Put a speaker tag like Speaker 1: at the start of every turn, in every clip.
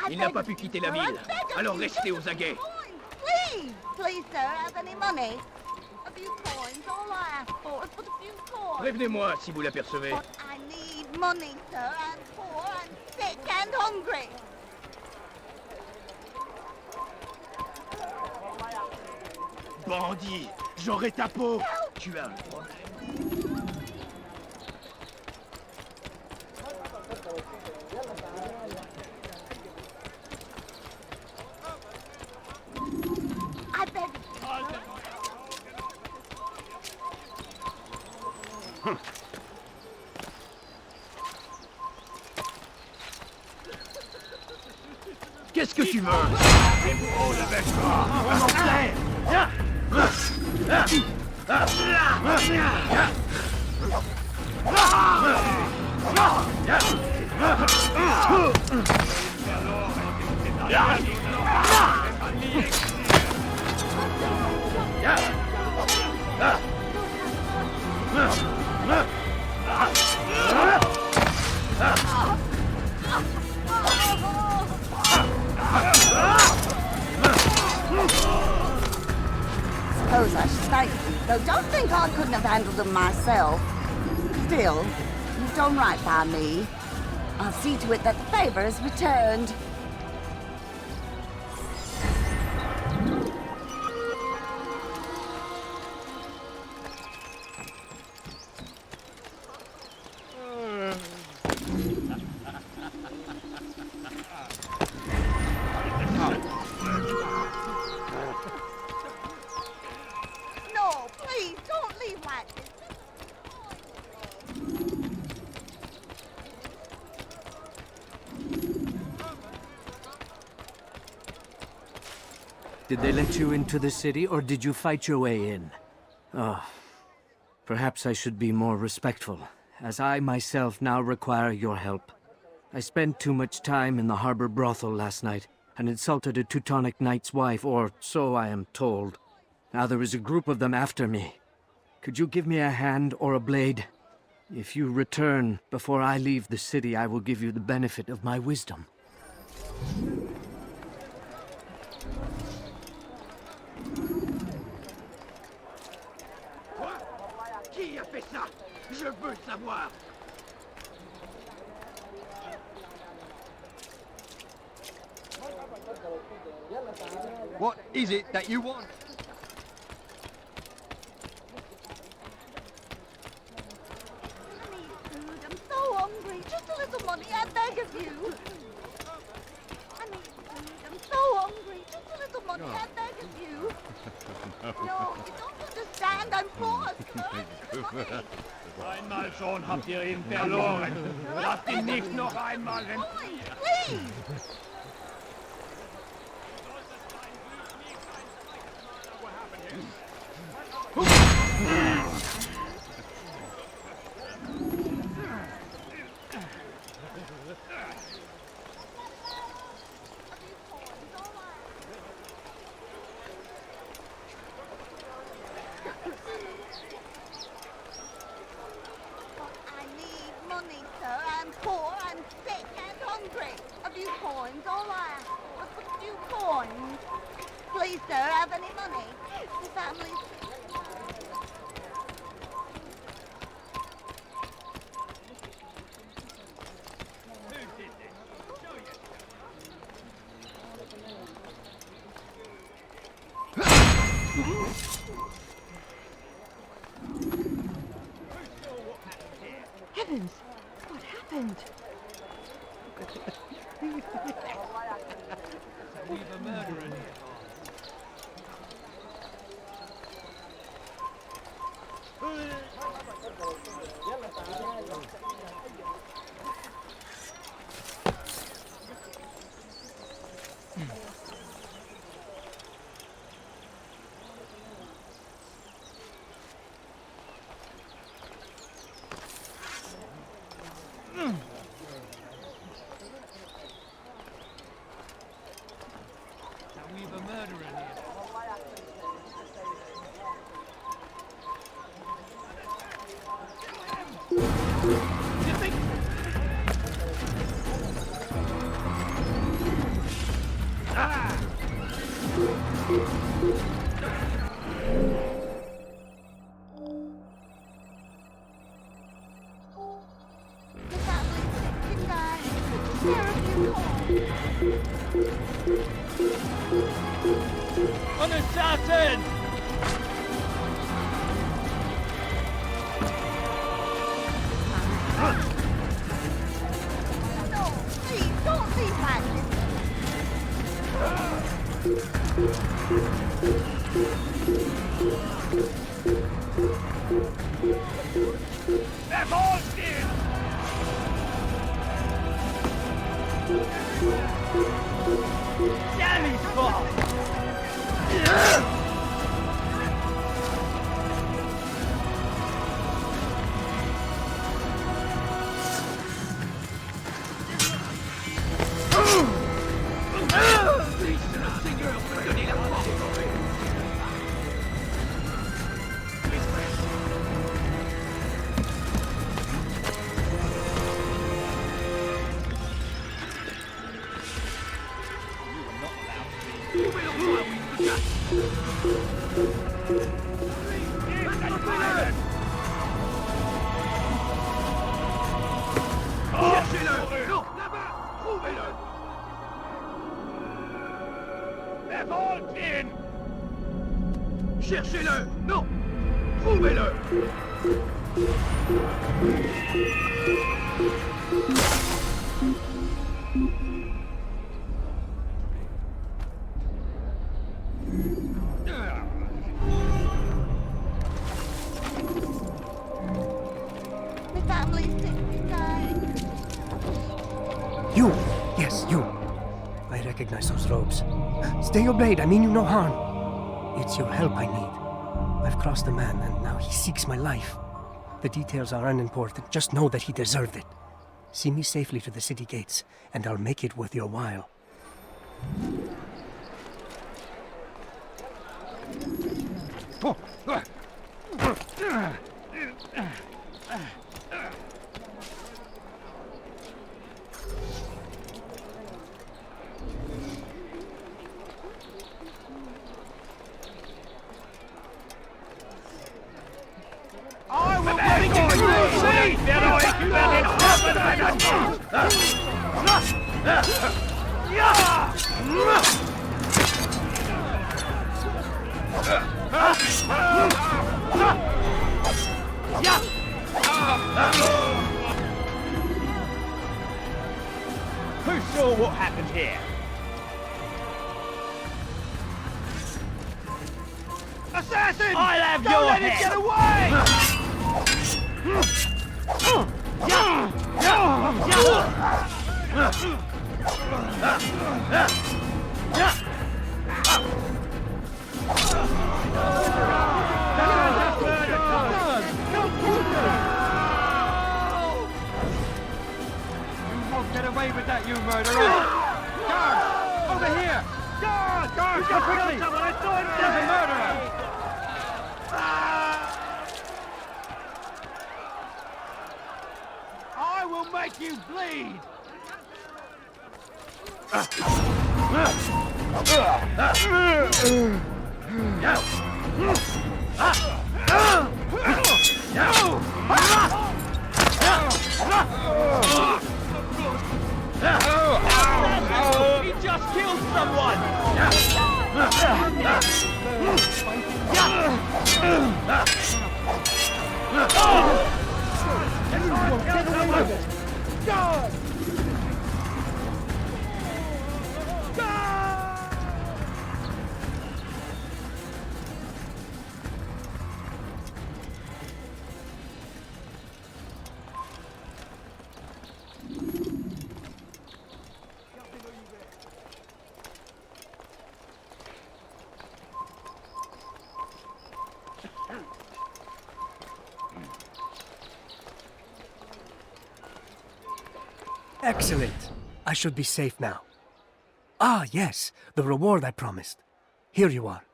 Speaker 1: Il n'a pas pu quitter la ville, alors restez aux aguets.
Speaker 2: Please, please, sir, have any money? A few coins, all I ask for is but a few coins.
Speaker 1: Prévenez-moi si vous l'apercevez.
Speaker 2: But I need money, sir. I'm poor, I'm sick and hungry.
Speaker 1: Bandit, j'aurai ta peau. Tu as un problème.
Speaker 2: I beg you.
Speaker 1: Qu'est-ce que tu veux? C'est beau avec toi. Altair.
Speaker 2: Suppose I should thank you, though don't think I couldn't have handled them myself. Still, you've done right by me. I'll see to it that the favor is returned. No, please, don't leave like this.
Speaker 3: Did they let you into the city, or did you fight your way in? Oh, perhaps I should be more respectful, as I myself now require your help. I spent too much time in the harbor brothel last night, and insulted a Teutonic knight's wife, or so I am told. Now there is a group of them after me. Could you give me a hand or a blade? If you return before I leave the city, I will give you the benefit of my wisdom.
Speaker 1: Qui a fait ça? Je veux savoir.
Speaker 4: What is it that you want?
Speaker 2: I need food. I'm so hungry. Just a little money, I beg of you. I need food. I'm so hungry. Just a little money, I beg of you. No, you don't understand. I'm poor, sir. Money.
Speaker 1: Einmal schon habt ihr ihn verloren. Lasst ihn nicht noch einmal
Speaker 2: Coins, please. I need money, sir. I'm poor, I'm sick and hungry. A few coins, all I ask for is a few coins. Please, sir, have any money? The family's...
Speaker 5: Heavens! What happened?
Speaker 4: We've a murderer here. We've a murderer here.
Speaker 1: Cherchez-le! Non, là-bas! Trouvez-le! Revolte-in! Cherchez-le! Non! Trouvez-le!
Speaker 2: My family's taking me dying.
Speaker 5: You! Yes, you. I recognize those robes. Stay your blade, I mean you no harm. It's your help I need. I've crossed a man, and now he seeks my life. The details are unimportant. Just know that he deserved it. See me safely to the city gates, and I'll make it worth your while.
Speaker 1: I will make you see! Who saw what happened here? Assassin! I'll have your let head! Get away!
Speaker 4: You won't get away with that, you murderer! Guards! Over here! Guards! Guards! Come quickly! There's a murderer!
Speaker 1: I will make you bleed!
Speaker 4: He just killed someone!
Speaker 5: Excellent. I should be safe now. Ah, yes, the reward I promised. Here you are.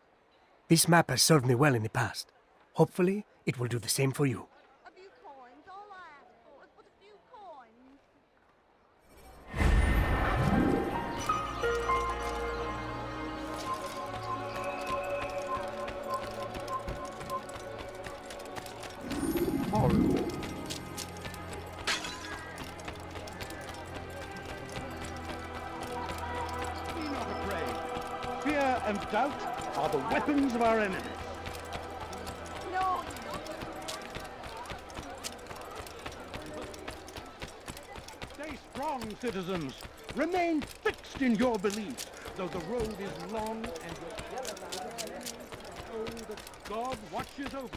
Speaker 5: This map has served me well in the past. Hopefully, it will do the same for you.
Speaker 2: A few coins, all I ask for is but a few coins.
Speaker 4: Horrible.
Speaker 1: Be not afraid. Fear and doubt are the weapons of our enemies.
Speaker 2: No, you don't.
Speaker 1: Stay strong, citizens. Remain fixed in your beliefs, though the road is long and know that God watches over you.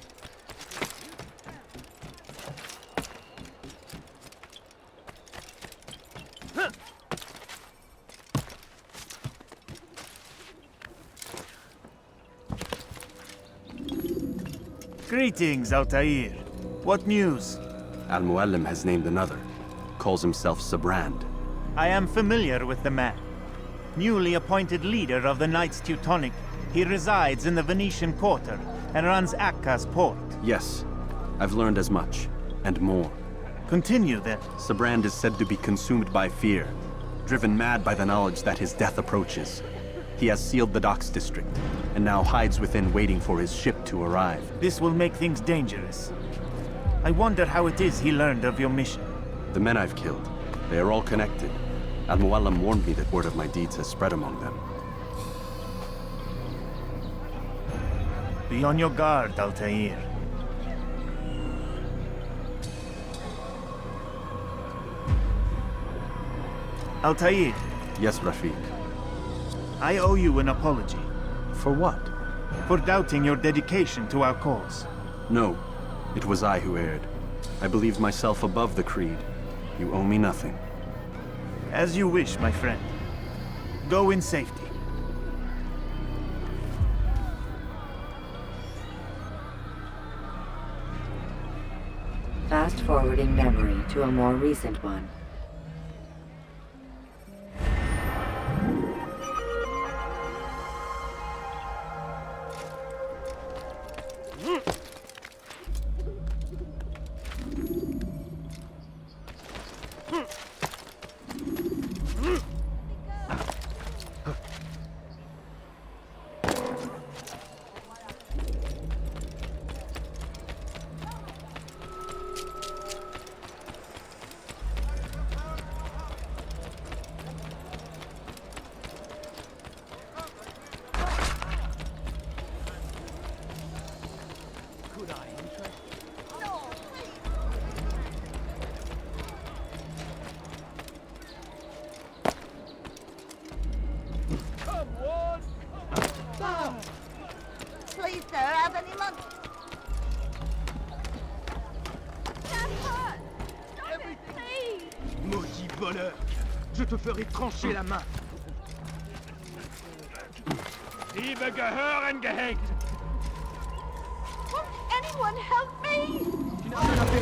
Speaker 6: Greetings, Altair. What news?
Speaker 7: Al-Muallim has named another. Calls himself Sabrand.
Speaker 6: I am familiar with the man. Newly appointed leader of the Knights Teutonic, he resides in the Venetian Quarter and runs Akka's port.
Speaker 7: Yes, I've learned as much, and more.
Speaker 6: Continue then.
Speaker 7: Sabrand is said to be consumed by fear, driven mad by the knowledge that his death approaches. He has sealed the docks district, and now hides within waiting for his ship to arrive.
Speaker 6: This will make things dangerous. I wonder how it is he learned of your mission.
Speaker 7: The men I've killed, they are all connected. Al-Muallim warned me that word of my deeds has spread among them.
Speaker 6: Be on your guard, Altair. Altair,
Speaker 7: Yes, Rafiq.
Speaker 6: I owe you an apology
Speaker 7: For what?
Speaker 6: for doubting your dedication to our cause.
Speaker 7: No, it was I who erred. I believed myself above the creed. You owe me nothing.
Speaker 6: As you wish, my friend. Go in safety.
Speaker 8: Fast-forwarding memory to a more recent one.
Speaker 2: Please, sir, have any money? That hurt! Stop it, please!
Speaker 1: Maudit voleur! Je te ferai trancher la main! Liebe gehören gehängt!
Speaker 2: Won't anyone help me? Anyone help me?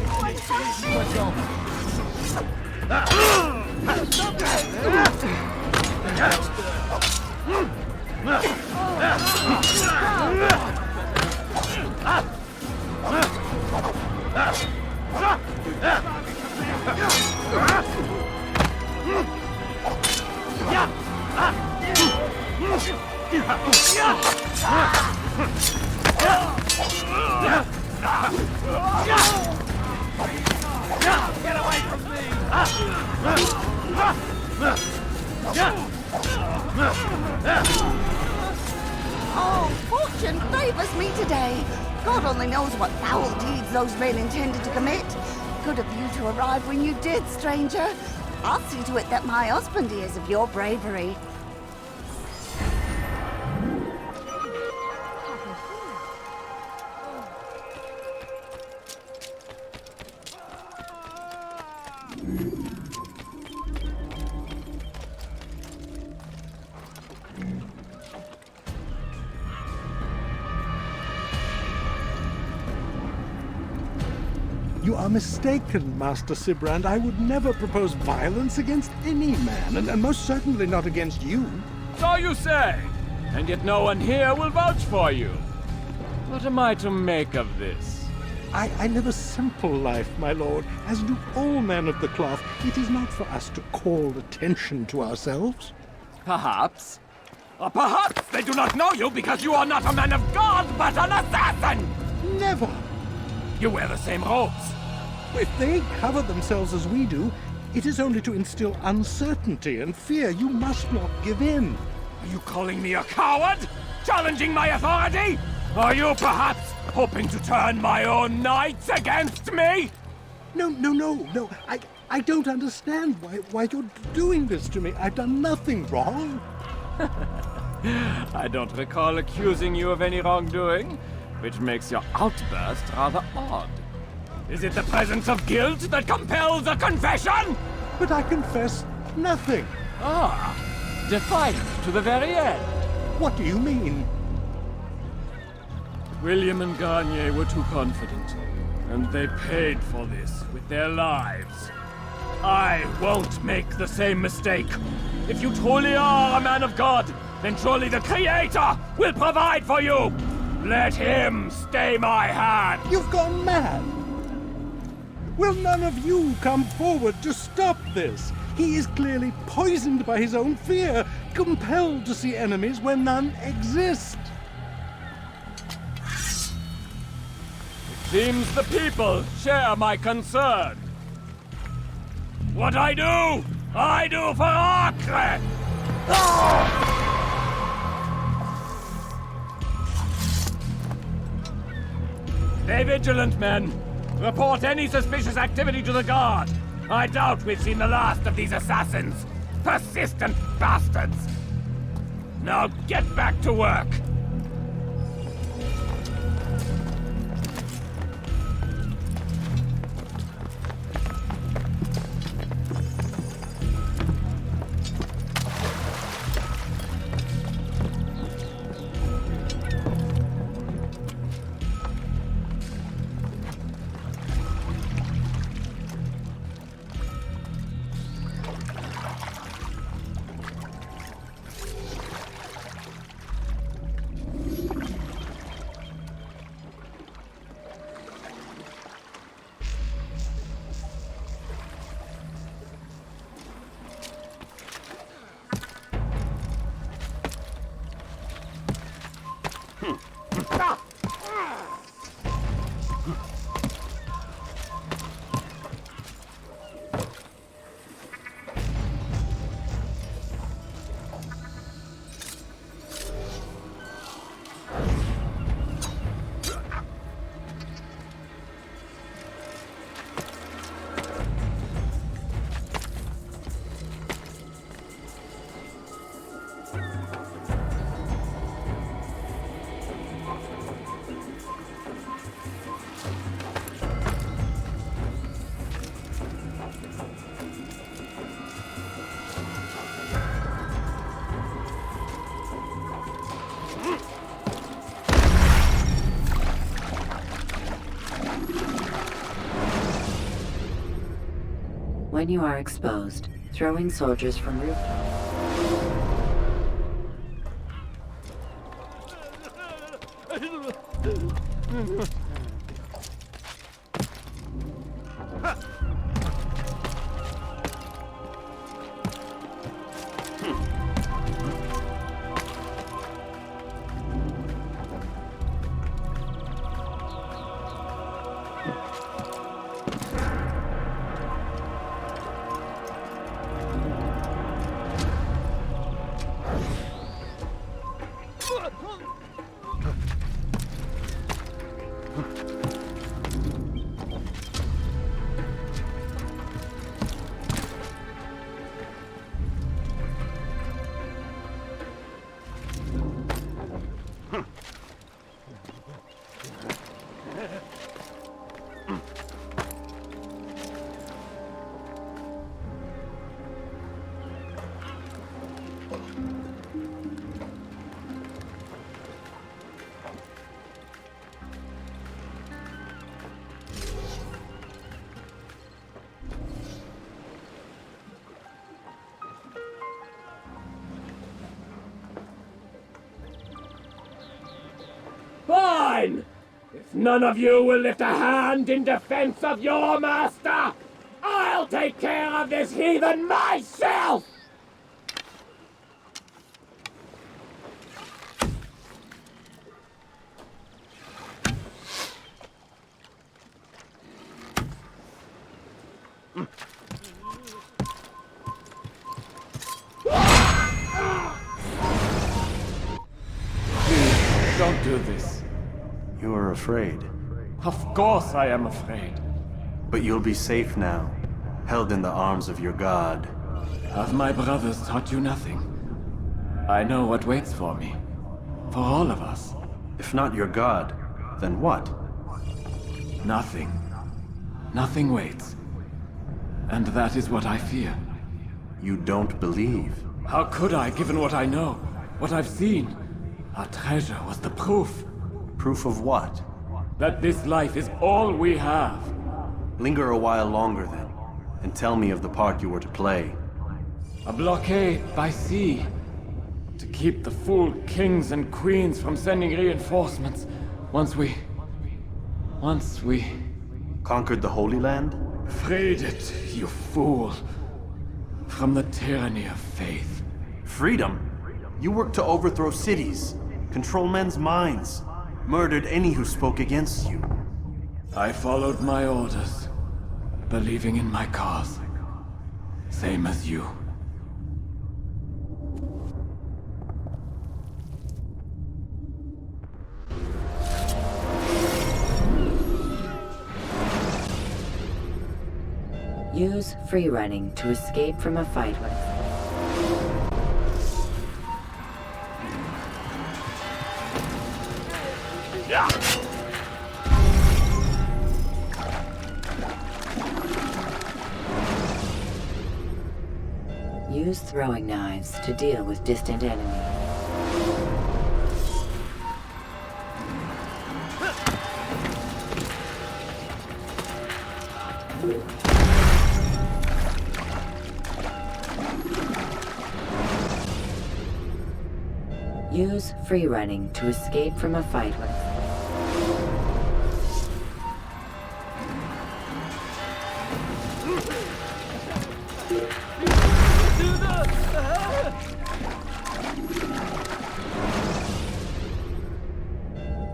Speaker 4: Get away from me!
Speaker 2: Oh, fortune favors me today. God only knows what foul deeds those men intended to commit. Good of you to arrive when you did, stranger. I'll see to it that my husband hears of your bravery.
Speaker 1: You are mistaken, Master Sibrand. I would never propose violence against any man, and most certainly not against you.
Speaker 4: So you say, and yet no one here will vouch for you. What am I to make of this?
Speaker 1: I live a simple life, my lord, as do all men of the cloth. It is not for us to call attention to ourselves.
Speaker 4: Perhaps. Or perhaps they do not know you because you are not a man of God, but an assassin!
Speaker 1: Never!
Speaker 4: You wear the same robes.
Speaker 1: If they cover themselves as we do, it is only to instill uncertainty and fear. You must not give in.
Speaker 4: Are you calling me a coward? Challenging my authority? Are you perhaps hoping to turn my own knights against me?
Speaker 1: No. I don't understand why you're doing this to me. I've done nothing wrong.
Speaker 4: I don't recall accusing you of any wrongdoing, which makes your outburst rather odd. Is it the presence of guilt that compels a confession?
Speaker 1: But I confess nothing.
Speaker 4: Ah, defiant to the very end.
Speaker 1: What do you mean?
Speaker 4: William and Garnier were too confident, and they paid for this with their lives. I won't make the same mistake. If you truly are a man of God, then surely the Creator will provide for you! Let him stay my hand!
Speaker 1: You've gone mad! Will none of you come forward to stop this? He is clearly poisoned by his own fear, compelled to see enemies where none exist.
Speaker 4: Seems the people share my concern. What I do for Acre! Stay vigilant, men. Report any suspicious activity to the guard. I doubt we've seen the last of these assassins. Persistent bastards! Now get back to work!
Speaker 8: When you are exposed, throwing soldiers from rooftops.
Speaker 4: Fine! If none of you will lift a hand in defense of your master, I'll take care of this heathen myself! Please, don't do this.
Speaker 7: You are afraid.
Speaker 4: Of course I am afraid.
Speaker 7: But you'll be safe now, held in the arms of your god.
Speaker 4: Have my brothers taught you nothing? I know what waits for me. For all of us.
Speaker 7: If not your god, then what?
Speaker 4: Nothing. Nothing waits. And that is what I fear.
Speaker 7: You don't believe.
Speaker 4: How could I, given what I know? What I've seen? Our treasure was the proof.
Speaker 7: Proof of what?
Speaker 4: That this life is all we have.
Speaker 7: Linger a while longer then, and tell me of the part you were to play.
Speaker 4: A blockade by sea. To keep the fool kings and queens from sending reinforcements. Once we...
Speaker 7: Conquered the Holy Land?
Speaker 4: freed it, you fool. From the tyranny of faith.
Speaker 7: Freedom? You worked to overthrow cities, control men's minds, murdered any who spoke against you.
Speaker 4: I followed my orders, believing in my cause. Same as you.
Speaker 8: Use free running to escape from a fight with... Use throwing knives to deal with distant enemies. Use free running to escape from a fight with...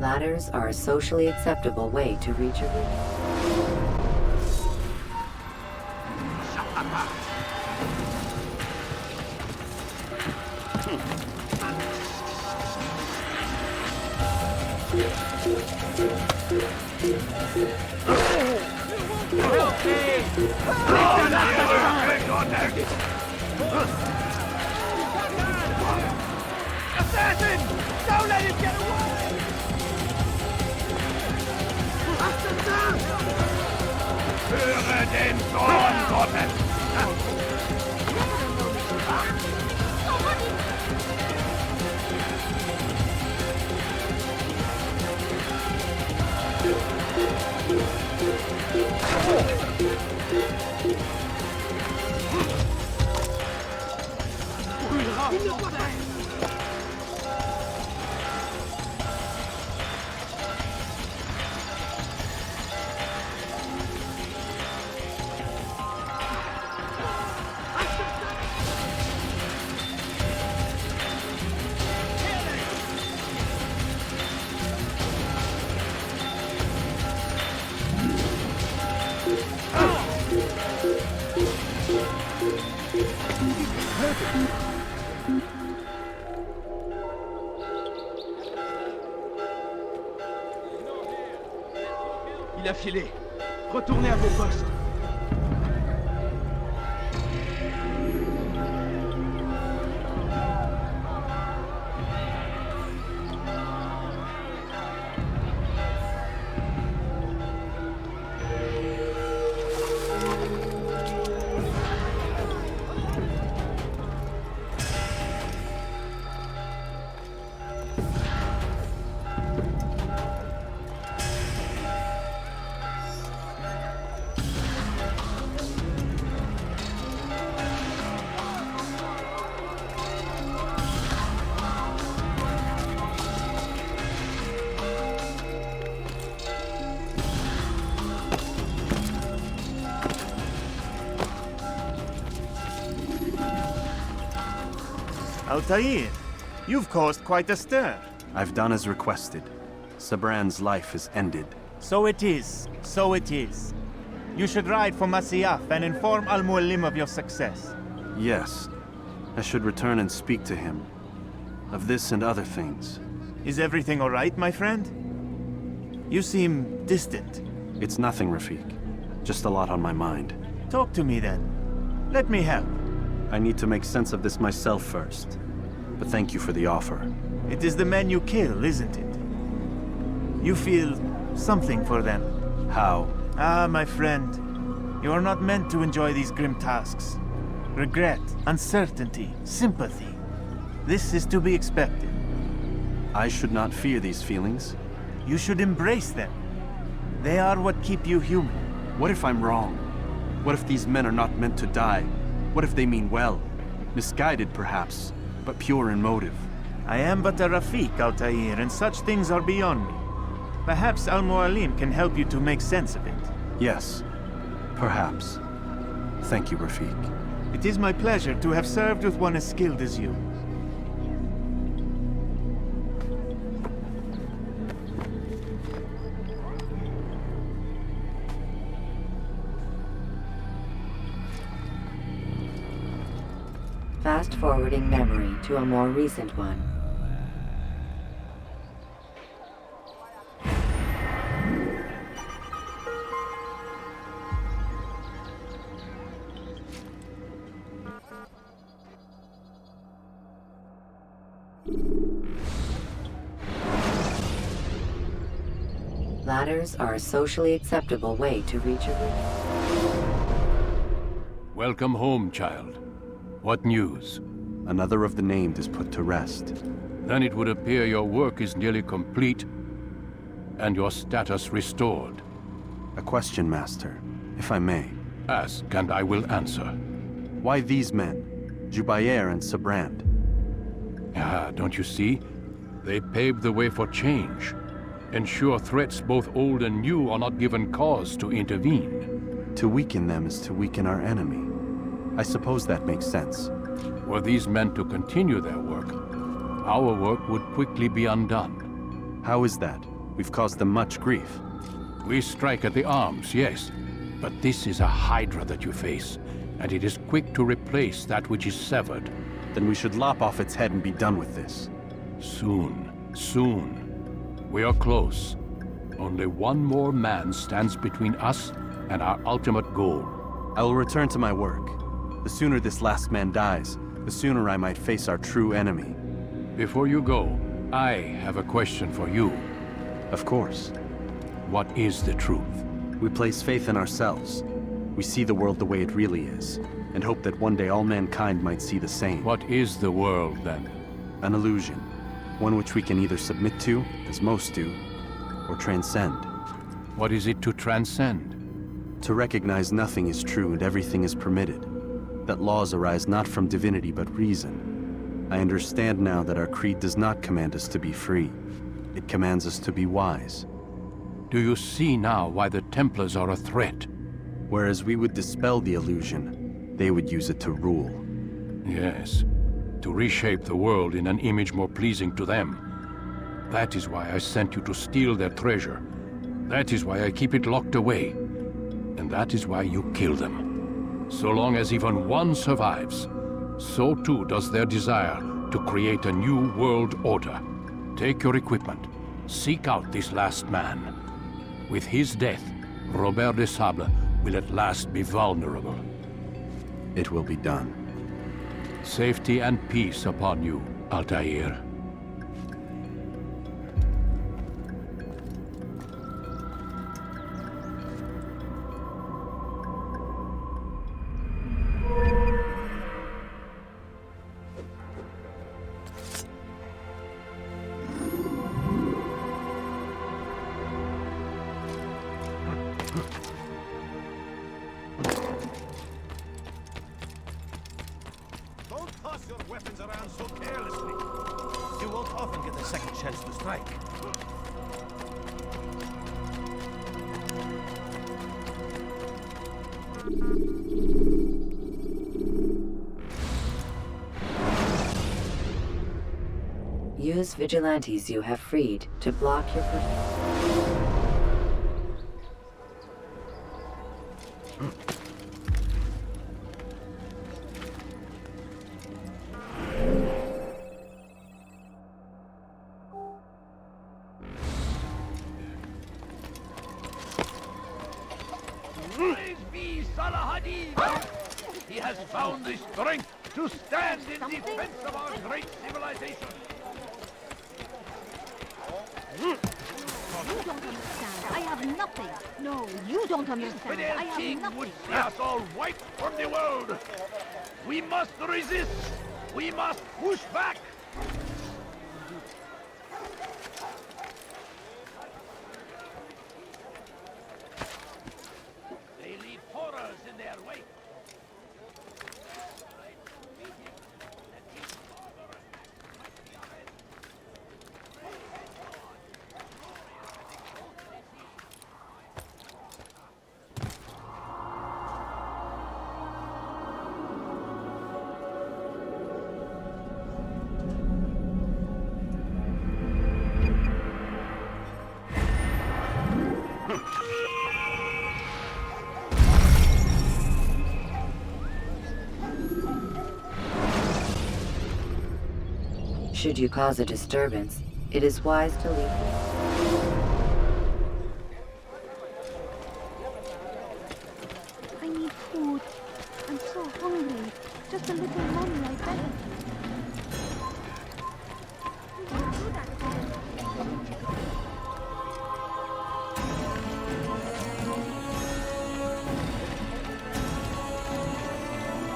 Speaker 8: Ladders are a socially acceptable way to reach a room.
Speaker 9: Assassin! Don't let him get away!
Speaker 4: Höre den Zorn Gottes!
Speaker 9: Il a filé. Retournez à vos postes.
Speaker 6: Altair, you've caused quite a stir.
Speaker 7: I've done as requested. Sabran's life is ended.
Speaker 6: So it is. So it is. You should ride for Masyaf and inform Al-Mualim of your success.
Speaker 7: Yes. I should return and speak to him. Of this and other things.
Speaker 6: Is everything all right, my friend? You seem distant.
Speaker 7: It's nothing, Rafik. Just a lot on my mind.
Speaker 6: Talk to me then. Let me help.
Speaker 7: I need to make sense of this myself first. But thank you for the offer.
Speaker 6: It is the men you kill, isn't it? You feel something for them.
Speaker 7: How?
Speaker 6: Ah, my friend. You are not meant to enjoy these grim tasks. Regret, uncertainty, sympathy. This is to be expected.
Speaker 7: I should not fear these feelings.
Speaker 6: You should embrace them. They are what keep you human.
Speaker 7: What if I'm wrong? What if these men are not meant to die? What if they mean well? Misguided, perhaps, but pure in motive.
Speaker 6: I am but a Rafik, Altair, and such things are beyond me. Perhaps Al-Mualim can help you to make sense of it.
Speaker 7: Yes, perhaps. Thank you, Rafik.
Speaker 6: It is my pleasure to have served with one as skilled as you.
Speaker 8: Fast-forwarding memory to a more recent one. Ladders are a socially acceptable way to reach a room.
Speaker 10: Welcome home, child. What news?
Speaker 7: Another of the named is put to rest.
Speaker 10: Then it would appear your work is nearly complete, and your status restored.
Speaker 7: A question, Master, if I may.
Speaker 10: Ask, and I will answer.
Speaker 7: Why these men? Jubayer and Sabrand?
Speaker 10: Ah, don't you see? They paved the way for change. Ensure threats both old and new are not given cause to intervene.
Speaker 7: To weaken them is to weaken our enemy. I suppose that makes sense.
Speaker 10: Were these men to continue their work, our work would quickly be undone.
Speaker 7: How is that? We've caused them much grief.
Speaker 10: We strike at the arms, yes. But this is a hydra that you face, and it is quick to replace that which is severed.
Speaker 7: Then we should lop off its head and be done with this.
Speaker 10: Soon, soon. We are close. Only one more man stands between us and our ultimate goal.
Speaker 7: I will return to my work. The sooner this last man dies, the sooner I might face our true enemy.
Speaker 10: Before you go, I have a question for you.
Speaker 7: Of course.
Speaker 10: What is the truth?
Speaker 7: We place faith in ourselves. We see the world the way it really is, and hope that one day all mankind might see the same.
Speaker 10: What is the world, then?
Speaker 7: An illusion. One which we can either submit to, as most do, or transcend.
Speaker 10: What is it to transcend?
Speaker 7: To recognize nothing is true and everything is permitted. That laws arise not from divinity but reason. I understand now that our creed does not command us to be free. It commands us to be wise.
Speaker 10: Do you see now why the Templars are a threat?
Speaker 7: Whereas we would dispel the illusion, they would use it to rule.
Speaker 10: Yes. To reshape the world in an image more pleasing to them. That is why I sent you to steal their treasure. That is why I keep it locked away. And that is why you kill them. So long as even one survives, so too does their desire to create a new world order. Take your equipment. Seek out this last man. With his death, Robert de Sable will at last be vulnerable.
Speaker 7: It will be done.
Speaker 10: Safety and peace upon you, Altair.
Speaker 9: Don't toss your weapons around so carelessly. You won't often get a second chance to strike.
Speaker 8: Use vigilantes you have freed to block your
Speaker 9: Praise be Salahadin! He has found the strength to stand in defense of our great civilization.
Speaker 2: You don't understand. I have nothing. No, you don't understand. I
Speaker 9: Fidel
Speaker 2: have
Speaker 9: King
Speaker 2: nothing.
Speaker 9: would see us all wiped from the world. We must resist. We must push back.
Speaker 8: Should you cause a disturbance, it is wise to leave.
Speaker 2: I need food. I'm so hungry. Just a little money, I beg.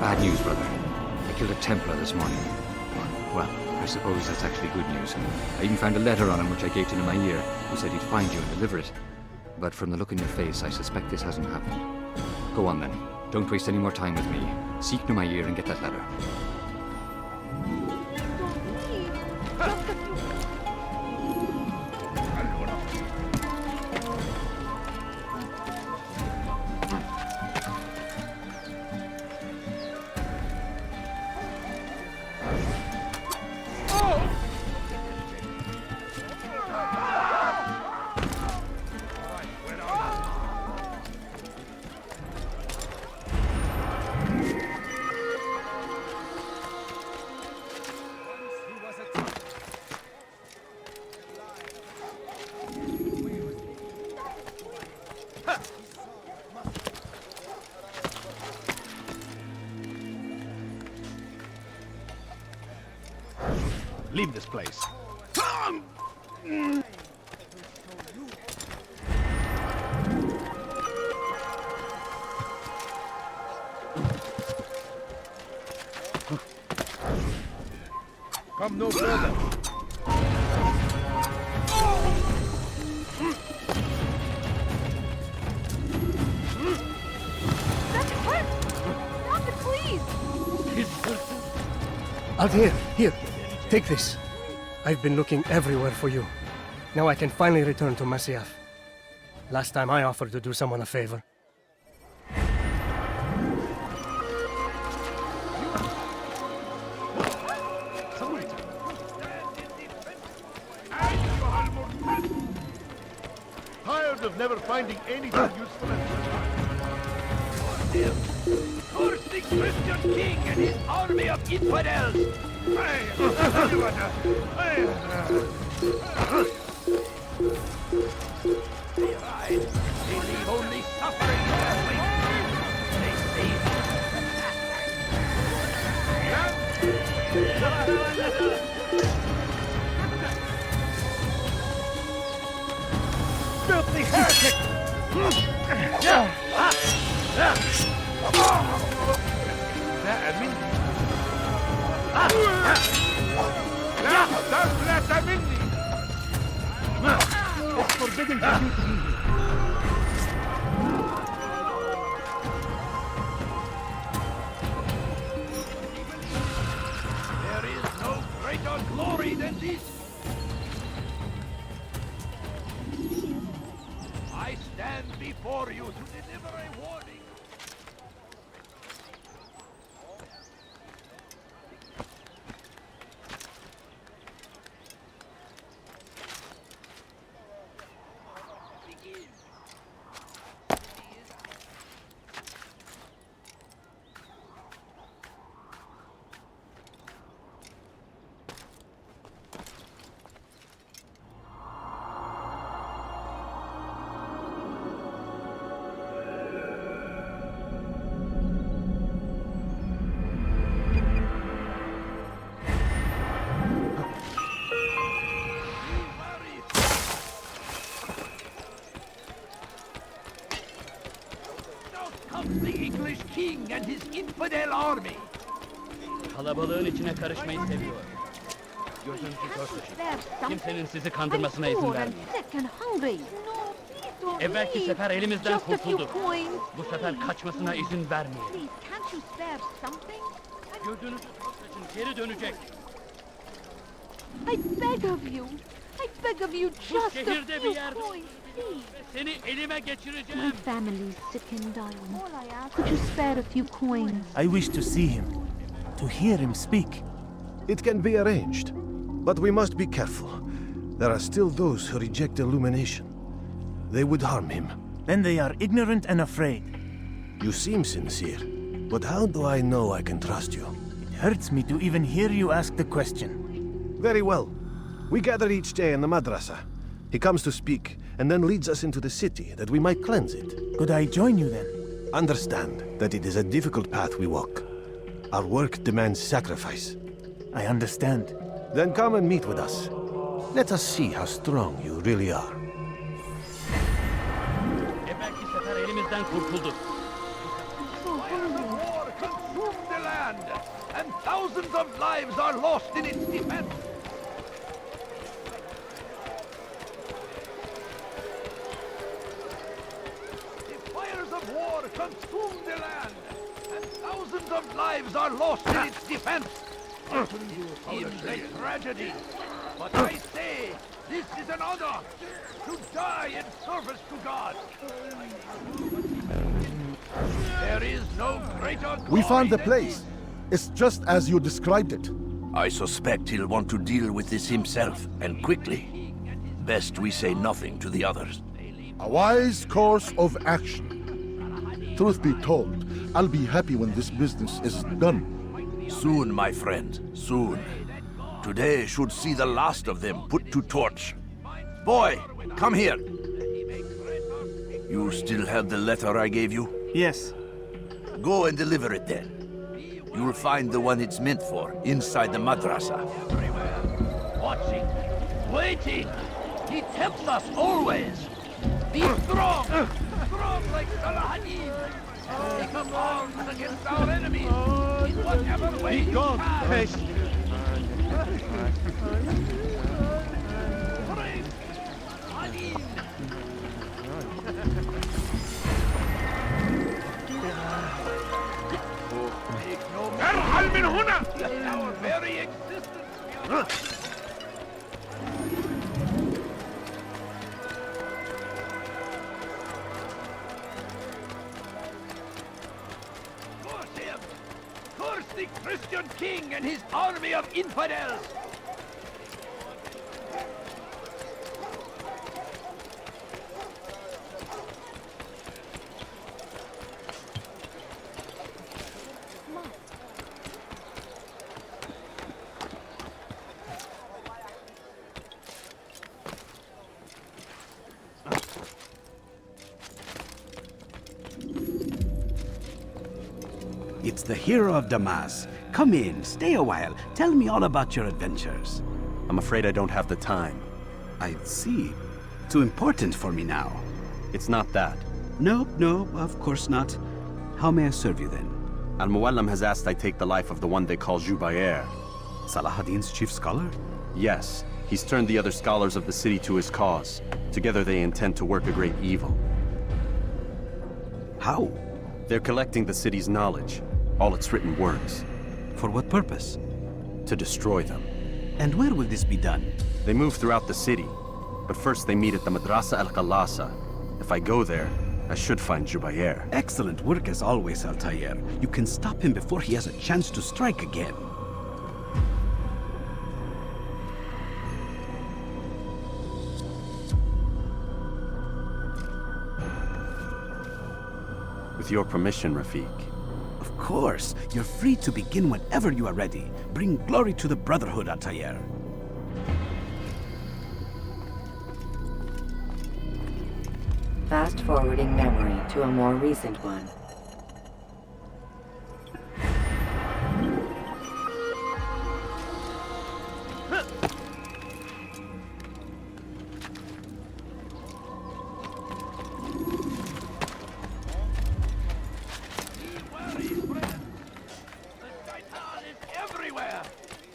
Speaker 11: Bad news, brother. I killed a Templar this morning. Well, I suppose that's actually good news. I even found a letter on him which I gave to Nemair, who said he'd find you and deliver it. But from the look in your face, I suspect this hasn't happened. Go on then. Don't waste any more time with me. Seek Nemair and get that letter.
Speaker 9: Leave this place. Come no further.
Speaker 2: That hurts! Stop it, please!
Speaker 5: Altair, here. Take this. I've been looking everywhere for you. Now I can finally return to Masyaf. Last time I offered to do someone a favor.
Speaker 9: Tired of never finding anything useful Curse the Christian king and his army of infidels! They leave only suffering in their wake. They save. Filthy heretic!
Speaker 5: It's forbidden for you to be here.
Speaker 9: There is no greater glory than this. I stand before you to deliver a warning. The English king and his infidel army.
Speaker 12: Kalabalığın içine karışmayı seviyor. Gözünüzü dört açın. Kimsenin sizi kandırmasına izin vermeyin. Evvelki sefer elimizden kurtulduk. Bu sefer kaçmasına izin vermeyin. Gözünüzü dört açın. Geri dönecek.
Speaker 2: I beg of you. I beg of you, just a few coins, please.
Speaker 12: Seni elime geçireceğim.
Speaker 2: My family's sick and dying. Could you spare a few coins?
Speaker 6: I wish to see him, to hear him speak.
Speaker 13: It can be arranged, but we must be careful. There are still those who reject illumination. they would harm him.
Speaker 6: Then they are ignorant and afraid.
Speaker 13: You seem sincere, but how do I know I can trust you?
Speaker 6: It hurts me to even hear you ask the question.
Speaker 13: Very well. We gather each day in the madrasa. He comes to speak, and then leads us into the city, that we might cleanse it.
Speaker 6: Could I join you then?
Speaker 13: Understand that it is a difficult path we walk. Our work demands sacrifice.
Speaker 6: I understand.
Speaker 13: Then come and meet with us. Let us see how strong you really are.
Speaker 12: Evvelki sefer elimizden kurtulduk.
Speaker 9: Fires of war consume the land, and thousands of lives are lost in its defense. The fires of war consume the land, and thousands of lives are lost in its defense. Seems a tragedy, but I say this is an honor to die in service to God. There is no greater
Speaker 13: We found the
Speaker 9: glory than
Speaker 13: place. It's just as you described it.
Speaker 14: I suspect he'll want to deal with this himself, and quickly. Best we say nothing to the others.
Speaker 15: A wise course of action. Truth be told, I'll be happy when this business is done.
Speaker 14: Soon, my friend, soon. Today should see the last of them put to torch. Boy, come here. You still have the letter I gave you?
Speaker 6: Yes.
Speaker 14: Go and deliver it then. You'll find the one it's meant for inside the madrasa.
Speaker 9: watching, waiting. He tempts us always. Be strong, strong like Salahadin. Take up arms against our enemies in whatever way you can. Brave Hadid. Make no mistake, our very existence. Curse him! Curse the Christian king and his army of infidels!
Speaker 16: It's the hero of Damas. Come in, stay a while. Tell me all about your adventures.
Speaker 7: I'm afraid I don't have the time.
Speaker 16: I see. Too important for me now.
Speaker 7: It's not that.
Speaker 16: No, of course not. How may I serve you then?
Speaker 7: Al-Muallim has asked I take the life of the one they call Jubair.
Speaker 16: Salahadin's chief scholar?
Speaker 7: Yes. He's turned the other scholars of the city to his cause. Together they intend to work a great evil.
Speaker 16: How?
Speaker 7: They're collecting the city's knowledge. All its written words.
Speaker 16: For what purpose?
Speaker 7: To destroy them.
Speaker 16: And where will this be done?
Speaker 7: They move throughout the city. But first they meet at the Madrasa al-Qalasa. If I go there, I should find Jubair.
Speaker 16: Excellent work as always, Altair. You can stop him before he has a chance to strike again.
Speaker 7: With your permission, Rafiq.
Speaker 16: Of course. You're free to begin whenever you are ready. Bring glory to the Brotherhood, Altair.
Speaker 8: Fast-forwarding memory to a more recent one.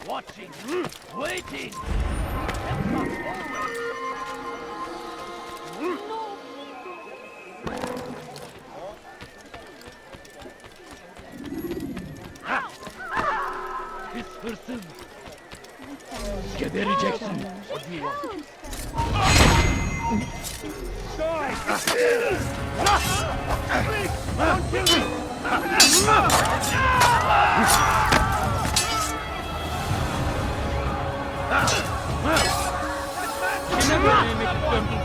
Speaker 9: Watching, waiting. He tempts us always.
Speaker 12: Pis hırsız! Gebereceksin! Kime böyle yemek istiyorsun?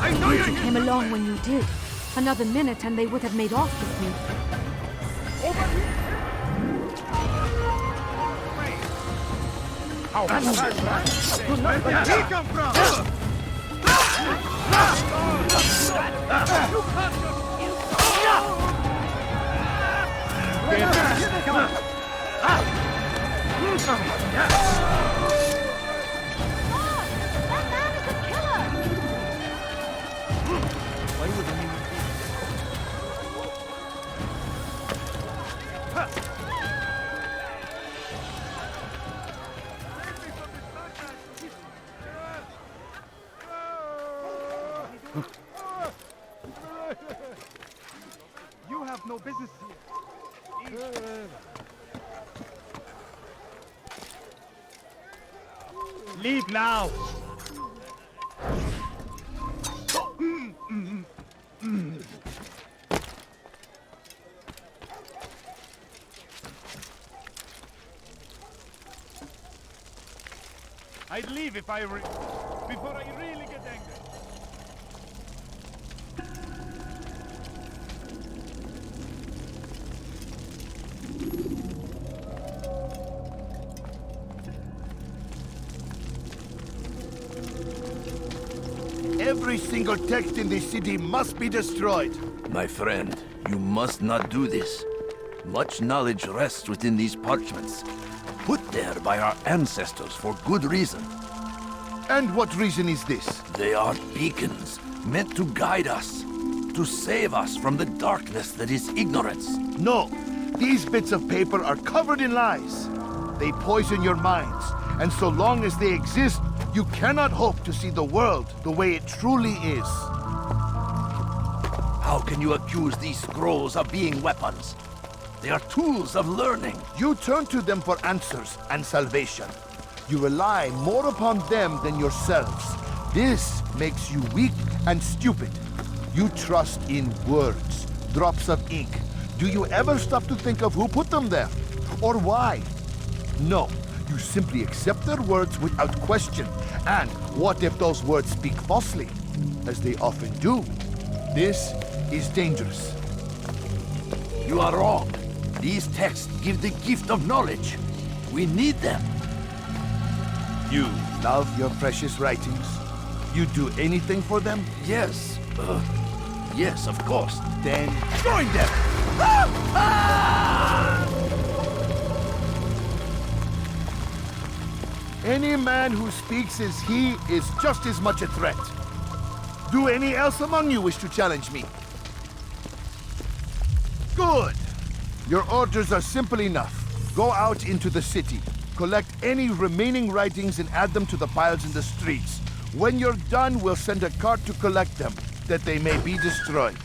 Speaker 17: You came along when you did. Another minute and they would have made off with me.
Speaker 9: Where did he come from? You have no business here. Leave now. I'd leave if before I really get angry.
Speaker 14: Every single text in this city must be destroyed. My friend, you must not do this. Much knowledge rests within these parchments, put there by our ancestors for good reason.
Speaker 15: And what reason is this?
Speaker 14: They are beacons, meant to guide us, to save us from the darkness that is ignorance.
Speaker 15: No, these bits of paper are covered in lies. They poison your minds, and so long as they exist, you cannot hope to see the world the way it truly is.
Speaker 14: How can you accuse these scrolls of being weapons? They are tools of learning.
Speaker 15: You turn to them for answers and salvation. You rely more upon them than yourselves. This makes you weak and stupid. You trust in words, drops of ink. Do you ever stop to think of who put them there? Or why? No, you simply accept their words without question. And what if those words speak falsely? As they often do. This is dangerous.
Speaker 14: You are wrong. These texts give the gift of knowledge. We need them.
Speaker 15: You love your precious writings? You'd do anything for them?
Speaker 14: Yes. Yes, of course.
Speaker 15: Then join them! Any man who speaks as he is just as much a threat. Do any else among you wish to challenge me? Good. Your orders are simple enough. Go out into the city. Collect any remaining writings and add them to the piles in the streets. When you're done, we'll send a cart to collect them, that they may be destroyed.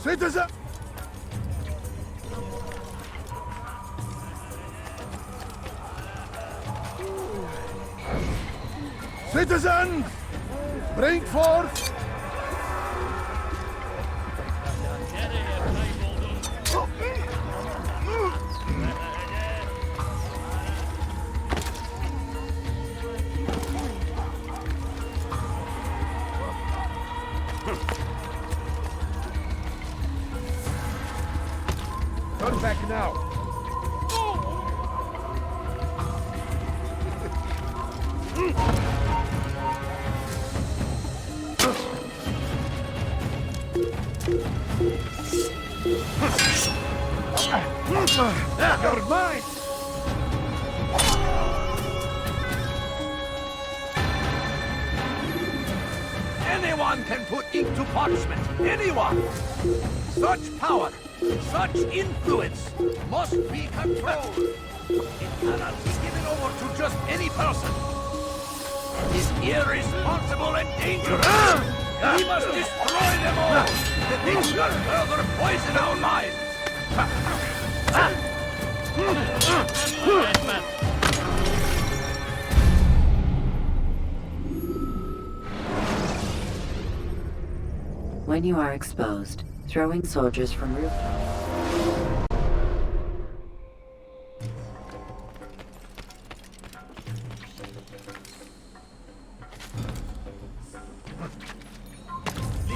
Speaker 15: Citizen! Citizens! Bring forth! Turn back now. You're mine!
Speaker 14: Anyone can put ink to parchment. Anyone! Such power, such influence must be controlled. It cannot be given over to just any person. It is irresponsible and dangerous. We must destroy them all, that they should not further poison our minds.
Speaker 8: when you are exposed, throwing soldiers from rooftops.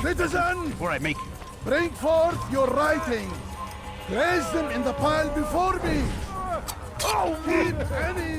Speaker 15: Citizen!
Speaker 14: Before I make
Speaker 15: Bring forth your writings! Place them in the pile before me! Oh, keep any!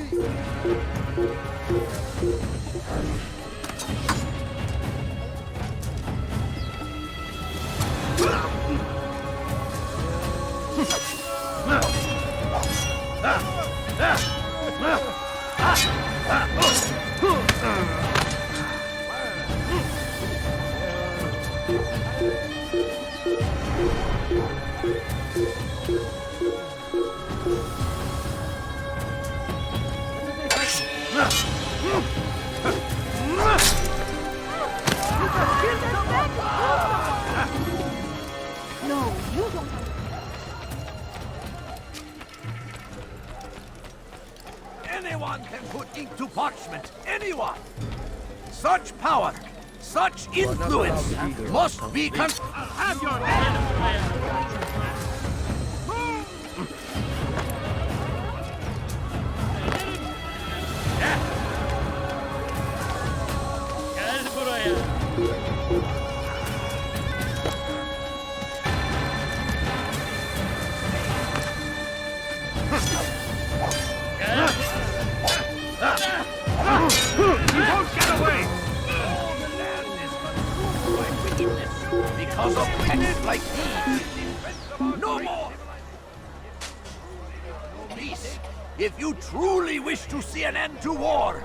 Speaker 2: No, you don't.
Speaker 14: Anyone can put ink to parchment. Anyone! Such power, such influence must be Have your
Speaker 12: Gel buraya.
Speaker 14: You won't get away! Because of pets like these. No more! Peace, if you truly wish to see an end to war.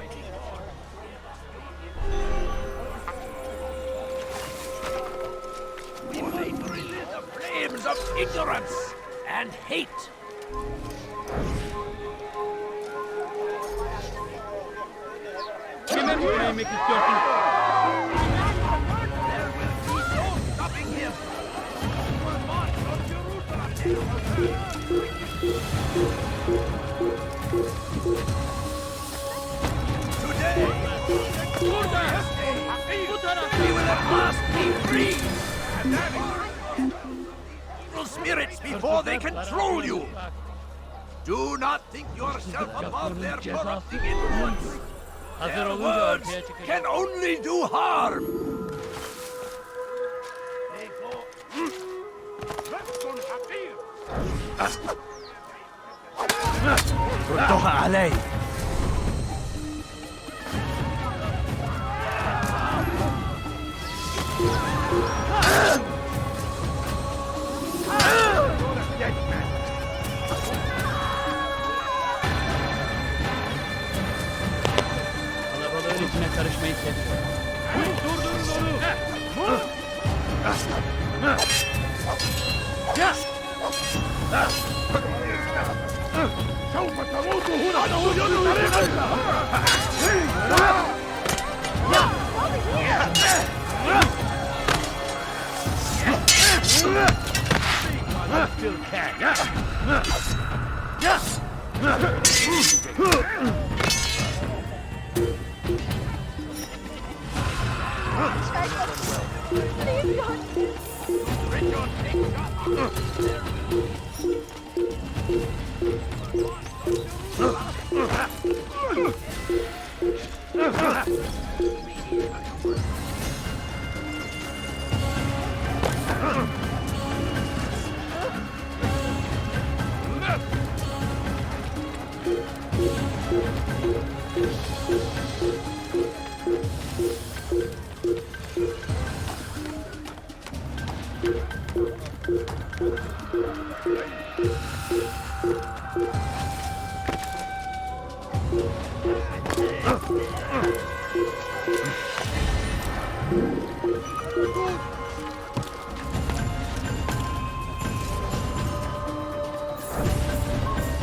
Speaker 14: We fight to relive the flames of ignorance and hate.
Speaker 12: Kime yemek istiyorsun?
Speaker 14: There will be no stopping him. He will march on Today, we will at last be free. Evil spirits before they control you. Do not think yourself above their corrupting influence. Their words can only do harm.
Speaker 6: ردوها علي.
Speaker 12: Kalabalığın içine karışmayı seviyorum. Durdurun onu!
Speaker 9: سوف تموت هنا توجد طريقة
Speaker 14: Still can.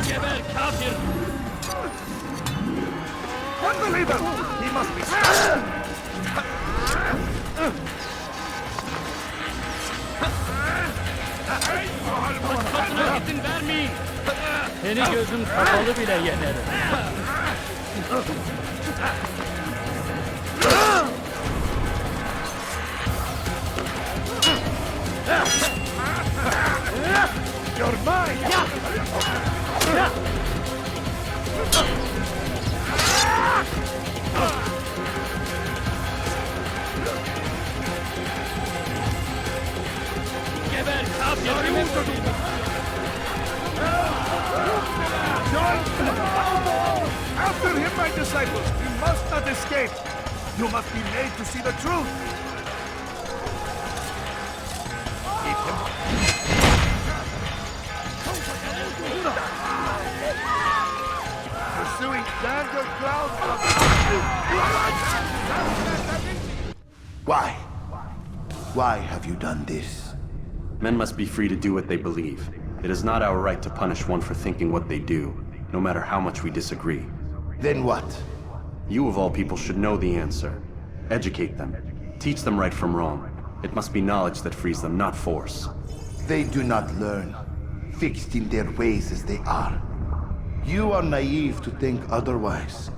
Speaker 12: Geber kafir!
Speaker 14: Unbeliever! He must be stopped!
Speaker 12: Kaçmasına izin vermeyin! Seni gözüm kapalı bile yenerim.
Speaker 9: You're mine!
Speaker 12: Geber, kap,
Speaker 9: After him, my disciples! You must not escape! You must be made to see the truth! Keep him. Pursuing danger clouds of...
Speaker 15: Why? Why have you done this?
Speaker 7: Men must be free to do what they believe. It is not our right to punish one for thinking what they do, no matter how much we disagree.
Speaker 15: Then what?
Speaker 7: You of all people should know the answer. Educate them. Teach them right from wrong. It must be knowledge that frees them, not force.
Speaker 15: They do not learn, fixed in their ways as they are. You are naive to think otherwise.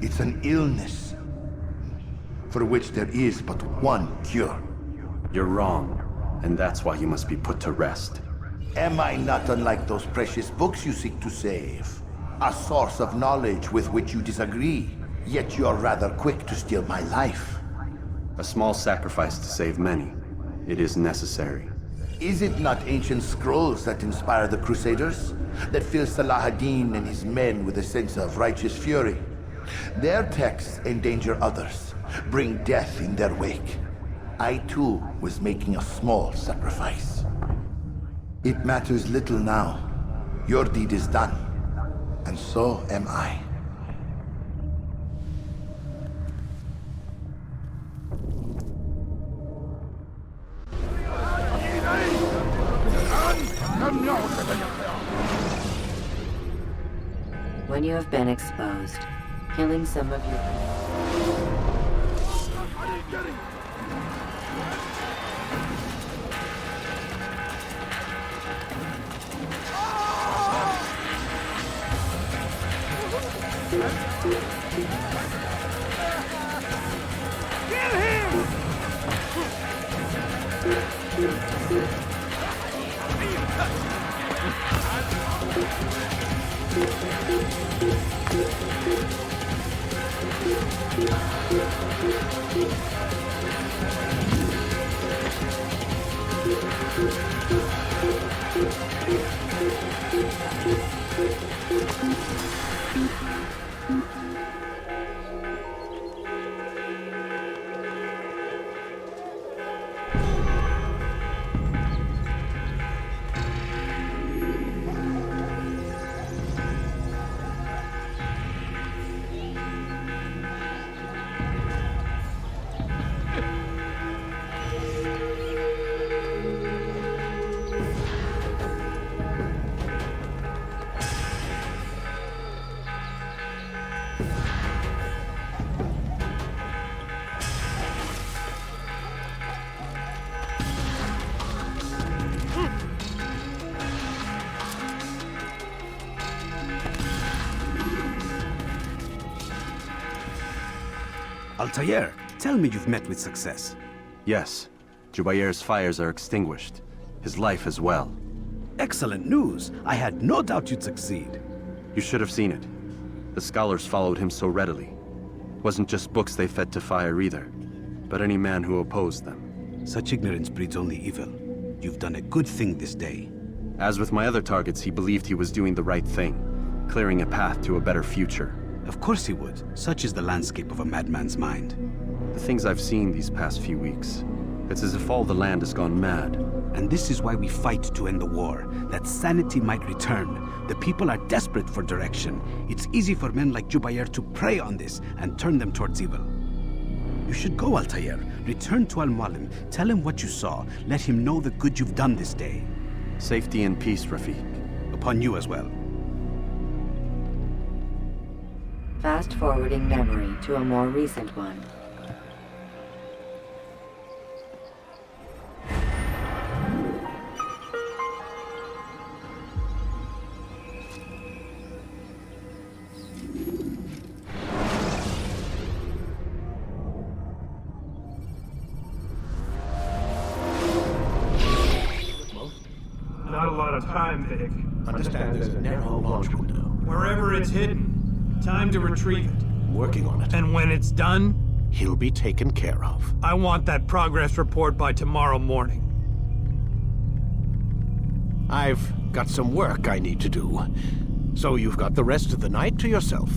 Speaker 15: It's an illness, for which there is but one cure.
Speaker 7: You're wrong, and that's why you must be put to rest.
Speaker 15: Am I not unlike those precious books you seek to save? A source of knowledge with which you disagree, yet you're rather quick to steal my life.
Speaker 7: A small sacrifice to save many. It is necessary.
Speaker 15: Is it not ancient scrolls that inspire the Crusaders? That fill Salah ad-Din and his men with a sense of righteous fury? Their texts endanger others, bring death in their wake. I too was making a small sacrifice. It matters little now. Your deed is done, and so am I.
Speaker 8: When you have been exposed, killing some of your...
Speaker 16: Altair, tell me you've met with success.
Speaker 7: Yes. Jubair's fires are extinguished. His life as well.
Speaker 16: Excellent news. I had no doubt you'd succeed.
Speaker 7: You should have seen it. The scholars followed him so readily. Wasn't just books they fed to fire either, but any man who opposed them.
Speaker 16: Such ignorance breeds only evil. You've done a good thing this day.
Speaker 7: As with my other targets, he believed he was doing the right thing, clearing a path to a better future.
Speaker 16: Of course he would. Such is the landscape of a madman's mind.
Speaker 7: The things I've seen these past few weeks, it's as if all the land has gone mad.
Speaker 16: And this is why we fight to end the war, that sanity might return. The people are desperate for direction. It's easy for men like Jubair to prey on this and turn them towards evil. You should go, Altair. Return to Al-Mualim. Tell him what you saw. Let him know the good you've done this day.
Speaker 7: Safety and peace, Rafiq.
Speaker 16: Upon you as well.
Speaker 8: Fast-forwarding memory to a more recent one.
Speaker 18: rig.
Speaker 13: Understand there's a narrow launch window.
Speaker 18: Wherever it's hidden, time to retrieve it.
Speaker 13: Working on it.
Speaker 18: And when it's done,
Speaker 13: He'll be taken care of.
Speaker 18: I want that progress report by tomorrow morning.
Speaker 13: I've got some work I need to do, so you've got the rest of the night to yourself.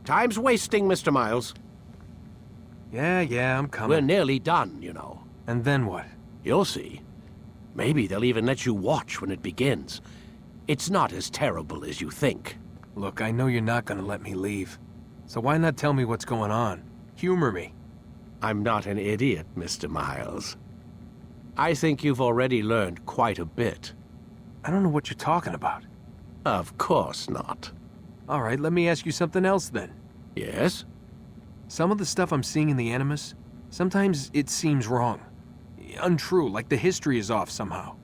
Speaker 13: Time's wasting, Mr. Miles.
Speaker 5: Yeah, I'm coming.
Speaker 13: We're nearly done, you know.
Speaker 5: And then what?
Speaker 13: You'll see. Maybe they'll even let you watch when it begins. It's not as terrible as you think.
Speaker 5: Look, I know you're not gonna let me leave. So why not tell me what's going on? Humor me.
Speaker 13: I'm not an idiot, Mr. Miles. I think you've already learned quite a bit.
Speaker 5: I don't know what you're talking about.
Speaker 13: Of course not.
Speaker 5: All right, let me ask you something else then.
Speaker 13: Yes?
Speaker 5: Some of the stuff I'm seeing in the Animus, sometimes it seems wrong. Untrue, like the history is off somehow.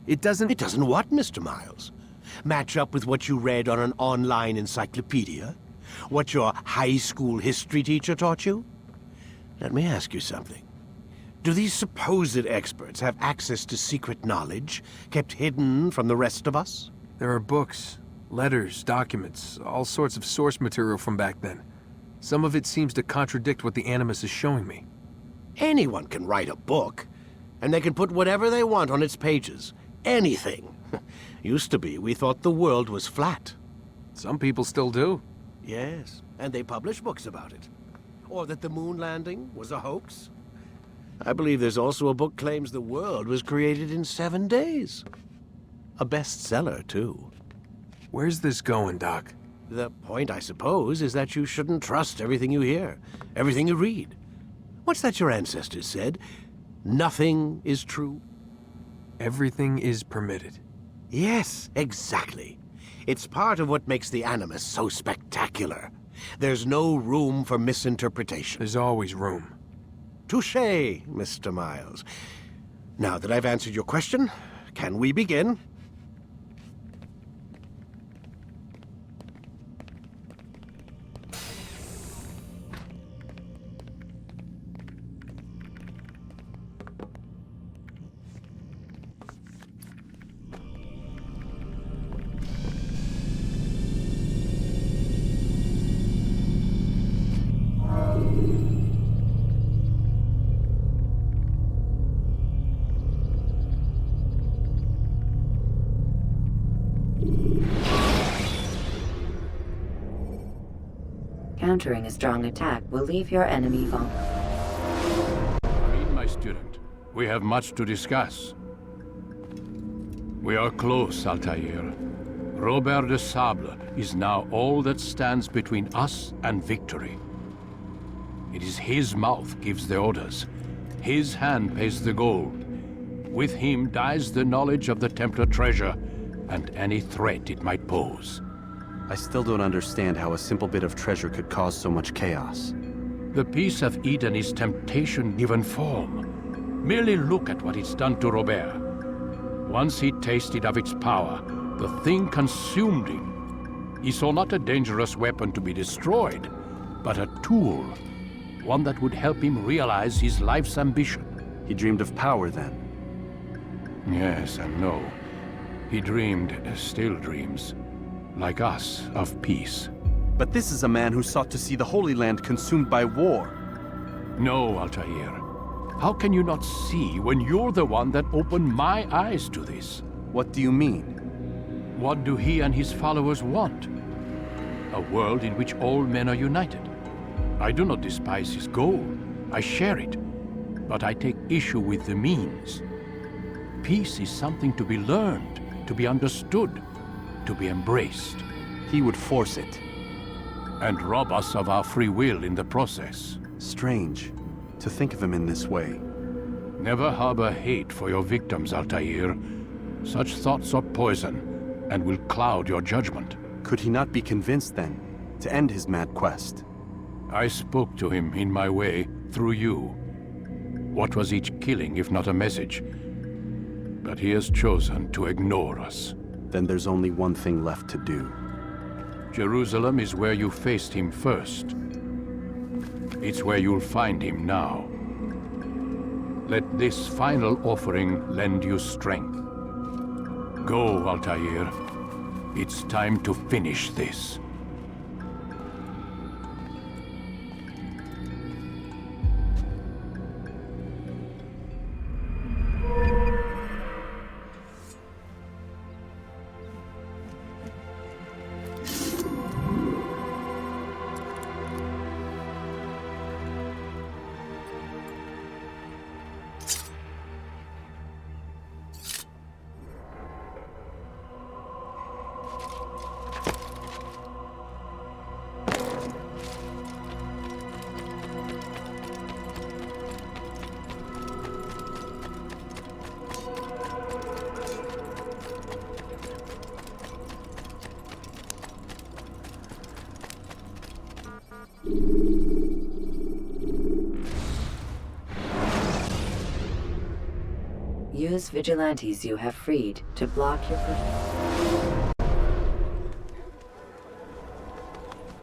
Speaker 5: It doesn't...
Speaker 13: It doesn't what, Mr. Miles? Match up with what you read on an online encyclopedia? What your high school history teacher taught you? Let me ask you something. Do these supposed experts have access to secret knowledge kept hidden from the rest of us?
Speaker 5: There are books, letters, documents, all sorts of source material from back then. Some of it seems to contradict what the Animus is showing me.
Speaker 13: Anyone can write a book, and they can put whatever they want on its pages. Anything. Used to be, we thought the world was flat.
Speaker 5: Some people still do.
Speaker 13: Yes, and they publish books about it. Or that the moon landing was a hoax. I believe there's also a book claims the world was created in 7 days. A bestseller, too.
Speaker 5: Where's this going, Doc?
Speaker 13: The point, I suppose, is that you shouldn't trust everything you hear, everything you read. What's that your ancestors said? Nothing is true?
Speaker 5: Everything is permitted.
Speaker 13: Yes, exactly. It's part of what makes the Animus so spectacular. There's no room for misinterpretation.
Speaker 5: There's always room.
Speaker 13: Touché, Mr. Miles. Now that I've answered your question, can we begin?
Speaker 8: Countering a strong attack will leave your enemy vulnerable.
Speaker 10: Read, my student. We have much to discuss. We are close, Altair. Robert de Sable is now all that stands between us and victory. It is his mouth gives the orders. His hand pays the gold. With him dies the knowledge of the Templar treasure and any threat it might pose.
Speaker 7: I still don't understand how a simple bit of treasure could cause so much chaos.
Speaker 10: The piece of Eden is temptation given form. Merely look at what it's done to Robert. Once he tasted of its power, the thing consumed him. He saw not a dangerous weapon to be destroyed, but a tool. One that would help him realize his life's ambition.
Speaker 7: He dreamed of power then?
Speaker 10: Yes and no. He dreamed, still dreams. Like us, of peace.
Speaker 7: But this is a man who sought to see the Holy Land consumed by war.
Speaker 10: No, Altair. How can you not see when you're the one that opened my eyes to this?
Speaker 7: What do you mean?
Speaker 10: What do he and his followers want? A world in which all men are united. I do not despise his goal. I share it. But I take issue with the means. Peace is something to be learned, to be understood, to be embraced.
Speaker 7: He would force it.
Speaker 10: And rob us of our free will in the process.
Speaker 7: Strange to think of him in this way.
Speaker 10: Never harbor hate for your victims, Altair. Such thoughts are poison and will cloud your judgment.
Speaker 7: Could he not be convinced, then, to end his mad quest?
Speaker 10: I spoke to him in my way, through you. What was each killing if not a message? But he has chosen to ignore us.
Speaker 7: Then there's only one thing left to do.
Speaker 10: Jerusalem is where you faced him first. It's where you'll find him now. Let this final offering lend you strength. Go, Altair. It's time to finish this.
Speaker 8: Use vigilantes you have freed to block your...